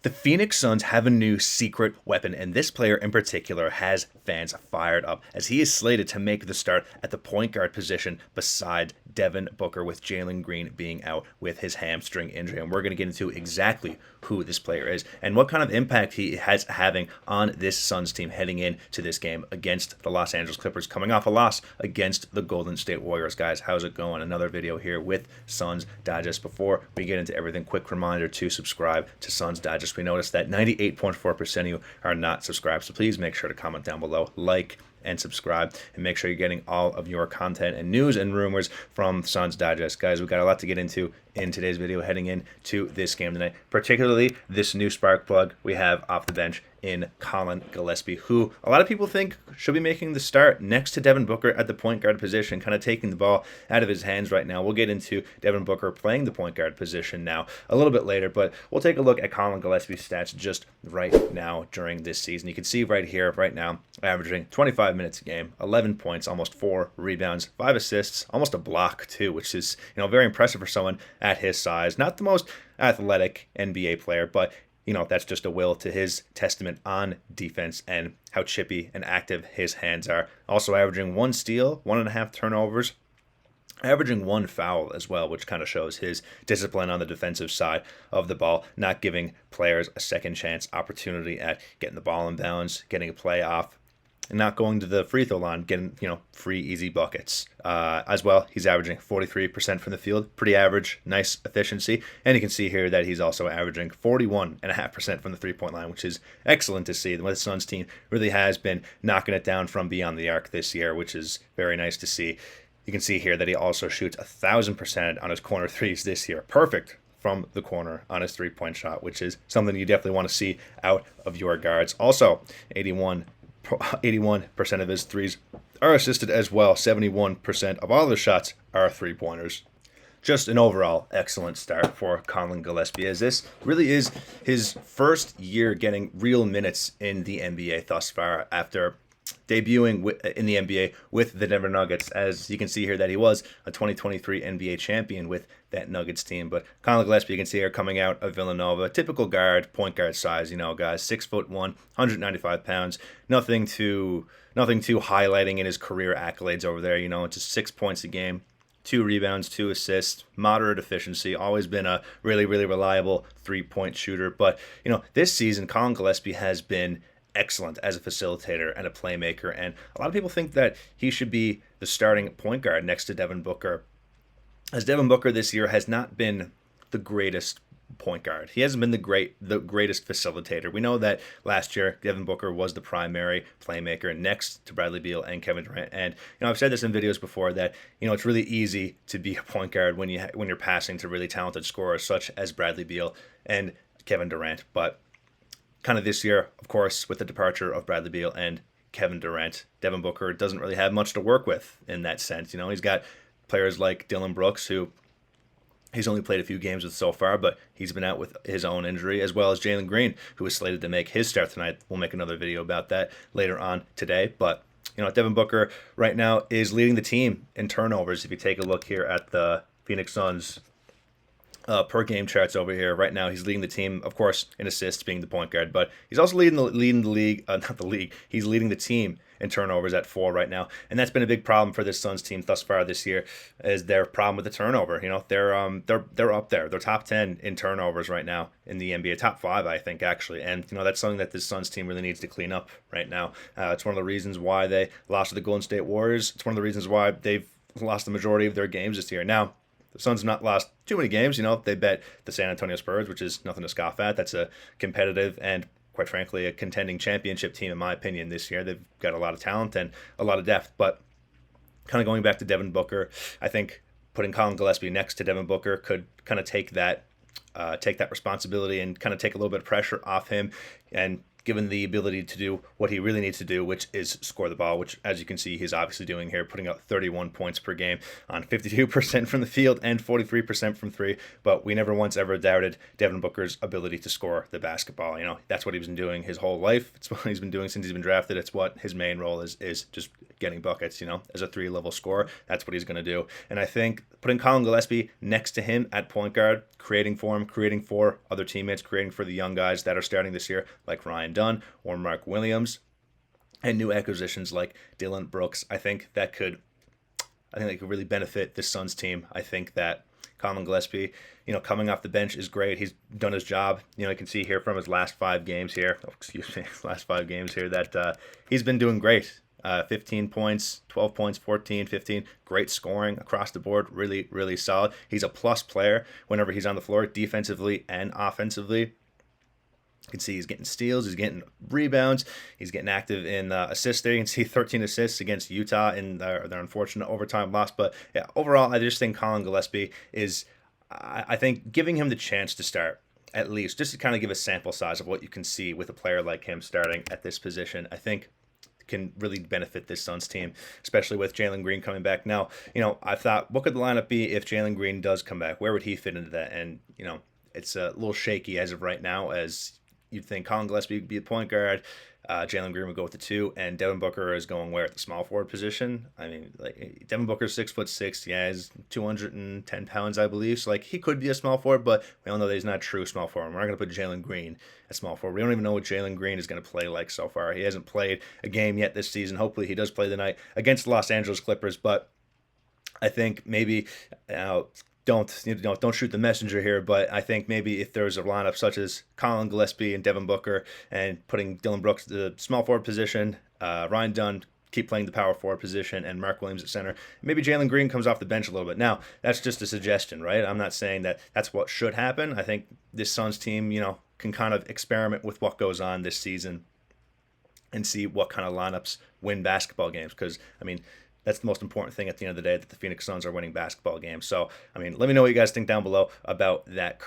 The Phoenix Suns have a new secret weapon, and this player in particular has fans fired up as he is slated to make the start at the point guard position beside Devin Booker, with Jalen Green being out with his hamstring injury. And we're going to get into exactly who this player is and what kind of impact he has having on this Suns team heading into this game against the Los Angeles Clippers, coming off a loss against the Golden State Warriors. Guys, how's it going? Another video here with Suns Digest. Before we get into everything, quick reminder to subscribe to Suns Digest. We noticed that 98.4% of you are not subscribed, so please make sure to comment down below, like, and subscribe, and make sure you're getting all of your content and news and rumors from Suns Digest. Guys, we've got a lot to get into in today's video heading into this game tonight, particularly this new spark plug we have off the bench in Collin Gillespie, who a lot of people think should be making the start next to Devin Booker at the point guard position, kind of taking the ball out of his hands right now. We'll get into Devin Booker playing the point guard position now a little bit later, but we'll take a look at Collin Gillespie's stats just right now during this season. You can see right here, right now, averaging 25 minutes a game, 11 points, almost 4 rebounds, 5 assists, almost a block too, which is, very impressive for someone at his size. Not the most athletic NBA player, but that's just a will to his testament on defense and how chippy and active his hands are. Also averaging 1 steal, 1.5 turnovers, averaging 1 foul as well, which kind of shows his discipline on the defensive side of the ball, not giving players a second chance opportunity at getting the ball in bounds, getting a play off, and not going to the free throw line, getting, free, easy buckets. As well, he's averaging 43% from the field, pretty average, nice efficiency. And you can see here that he's also averaging 41.5% from the three-point line, which is excellent to see. The Suns team really has been knocking it down from beyond the arc this year, which is very nice to see. You can see here that he also shoots 1,000% on his corner threes this year. Perfect from the corner on his three-point shot, which is something you definitely want to see out of your guards. Also, 81% of his threes are assisted as well. 71% of all the shots are three-pointers. Just an overall excellent start for Collin Gillespie, as this really is his first year getting real minutes in the NBA thus far after debuting in the NBA with the Denver Nuggets. As you can see here that he was a 2023 NBA champion with that Nuggets team. But Collin Gillespie, you can see here coming out of Villanova, typical guard, point guard size, guys, 6'1", 195 pounds, nothing too highlighting in his career accolades over there. Just 6 points a game, 2 rebounds, 2 assists, moderate efficiency, always been a really, really reliable three-point shooter. But, this season, Collin Gillespie has been excellent as a facilitator and a playmaker, and a lot of people think that he should be the starting point guard next to Devin Booker, as Devin Booker this year has not been the greatest point guard. He hasn't been the greatest facilitator. We know that last year Devin Booker was the primary playmaker next to Bradley Beal and Kevin Durant. And I've said this in videos before that it's really easy to be a point guard when you're passing to really talented scorers such as Bradley Beal and Kevin Durant. But kind of this year, of course, with the departure of Bradley Beal and Kevin Durant, Devin Booker doesn't really have much to work with in that sense. He's got players like Dillon Brooks, who he's only played a few games with so far, but he's been out with his own injury, as well as Jalen Green, who is slated to make his start tonight. We'll make another video about that later on today. But, Devin Booker right now is leading the team in turnovers. If you take a look here at the Phoenix Suns per game charts over here right now, he's leading the team, of course, in assists, being the point guard, but he's also leading the league, not the league. He's leading the team in turnovers at 4 right now, and that's been a big problem for this Suns team thus far this year. Is their problem with the turnover? They're up there. They're top 10 in turnovers right now in the NBA, top 5, I think, actually, and that's something that this Suns team really needs to clean up right now. It's one of the reasons why they lost to the Golden State Warriors. It's one of the reasons why they've lost the majority of their games this year. Now, the Suns have not lost too many games. They bet the San Antonio Spurs, which is nothing to scoff at. That's a competitive and, quite frankly, a contending championship team, in my opinion, this year. They've got a lot of talent and a lot of depth. But kind of going back to Devin Booker, I think putting Collin Gillespie next to Devin Booker could kind of take that responsibility and kind of take a little bit of pressure off him, and given the ability to do what he really needs to do, which is score the ball, which, as you can see, he's obviously doing here, putting up 31 points per game on 52% from the field and 43% from 3. But we never once ever doubted Devin Booker's ability to score the basketball. That's what he's been doing his whole life. It's what he's been doing since he's been drafted. It's what his main role is just getting buckets, as a 3-level scorer. That's what he's going to do. And I think putting Colin Gillespie next to him at point guard, creating for him, creating for other teammates, creating for the young guys that are starting this year, like Ryan Dunn or Mark Williams, and new acquisitions like Dillon Brooks, I think that could really benefit this Suns team. I think that Colin Gillespie, coming off the bench is great. He's done his job. You can see here from his last 5 games here. That he's been doing great. 15 points, 12 points, 14, 15. Great scoring across the board. Really, really solid. He's a plus player whenever he's on the floor, defensively and offensively. You can see he's getting steals, he's getting rebounds, he's getting active in assists there. You can see 13 assists against Utah in their unfortunate overtime loss. But yeah, overall, I just think Colin Gillespie is, I think, giving him the chance to start, at least, just to kind of give a sample size of what you can see with a player like him starting at this position, I think can really benefit this Suns team, especially with Jalen Green coming back. Now, I thought, what could the lineup be if Jalen Green does come back? Where would he fit into that? And, it's a little shaky as of right now, as you'd think Colin Gillespie would be a point guard, Jalen Green would go with the 2, and Devin Booker is going where at the small forward position. I mean, Devin Booker's 6'6", yeah, he's 210 pounds, I believe. So he could be a small forward, but we all know that he's not a true small forward. We're not going to put Jalen Green at small forward. We don't even know what Jalen Green is going to play like so far. He hasn't played a game yet this season. Hopefully, he does play tonight against the Los Angeles Clippers, but I think maybe don't shoot the messenger here, but I think maybe if there's a lineup such as Colin Gillespie and Devin Booker and putting Dillon Brooks at the small forward position, Ryan Dunn keep playing the power forward position, and Mark Williams at center, maybe Jalen Green comes off the bench a little bit. Now, that's just a suggestion, right? I'm not saying that that's what should happen. I think this Suns team, can kind of experiment with what goes on this season and see what kind of lineups win basketball games, because, that's the most important thing at the end of the day, that the Phoenix Suns are winning basketball games. So, let me know what you guys think down below about that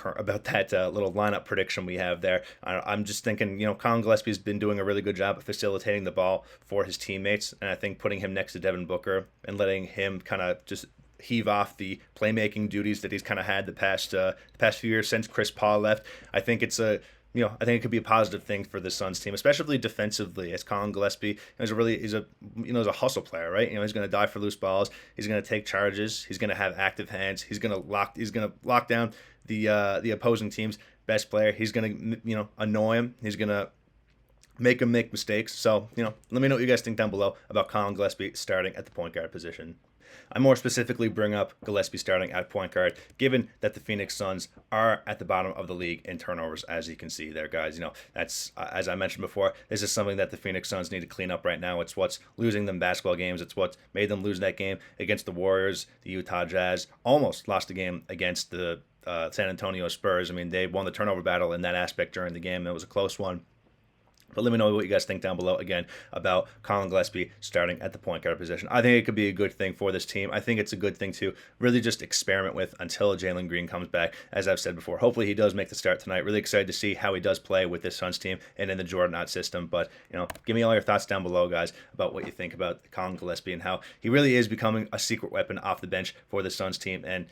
little lineup prediction we have there. I'm just thinking, Colin Gillespie's been doing a really good job of facilitating the ball for his teammates, and I think putting him next to Devin Booker and letting him kind of just heave off the playmaking duties that he's kind of had the past few years since Chris Paul left. I think it's I think it could be a positive thing for the Suns team, especially defensively, as Colin Gillespie he's a hustle player, right? He's going to die for loose balls. He's going to take charges. He's going to have active hands. He's going to lock down the opposing team's best player. He's going to annoy him. He's going to make him make mistakes. So let me know what you guys think down below about Colin Gillespie starting at the point guard position. I more specifically bring up Gillespie starting at point guard, given that the Phoenix Suns are at the bottom of the league in turnovers, as you can see there, guys. That's, as I mentioned before, this is something that the Phoenix Suns need to clean up right now. It's what's losing them basketball games. It's what made them lose that game against the Warriors. The Utah Jazz almost lost the game against the San Antonio Spurs. They won the turnover battle in that aspect during the game. It was a close one. But let me know what you guys think down below, again, about Colin Gillespie starting at the point guard position. I think it could be a good thing for this team. I think it's a good thing to really just experiment with until Jalen Green comes back, as I've said before. Hopefully he does make the start tonight. Really excited to see how he does play with this Suns team and in the Jordan Ott system. But, give me all your thoughts down below, guys, about what you think about Colin Gillespie and how he really is becoming a secret weapon off the bench for the Suns team, and,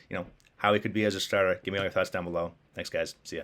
how he could be as a starter. Give me all your thoughts down below. Thanks, guys. See ya.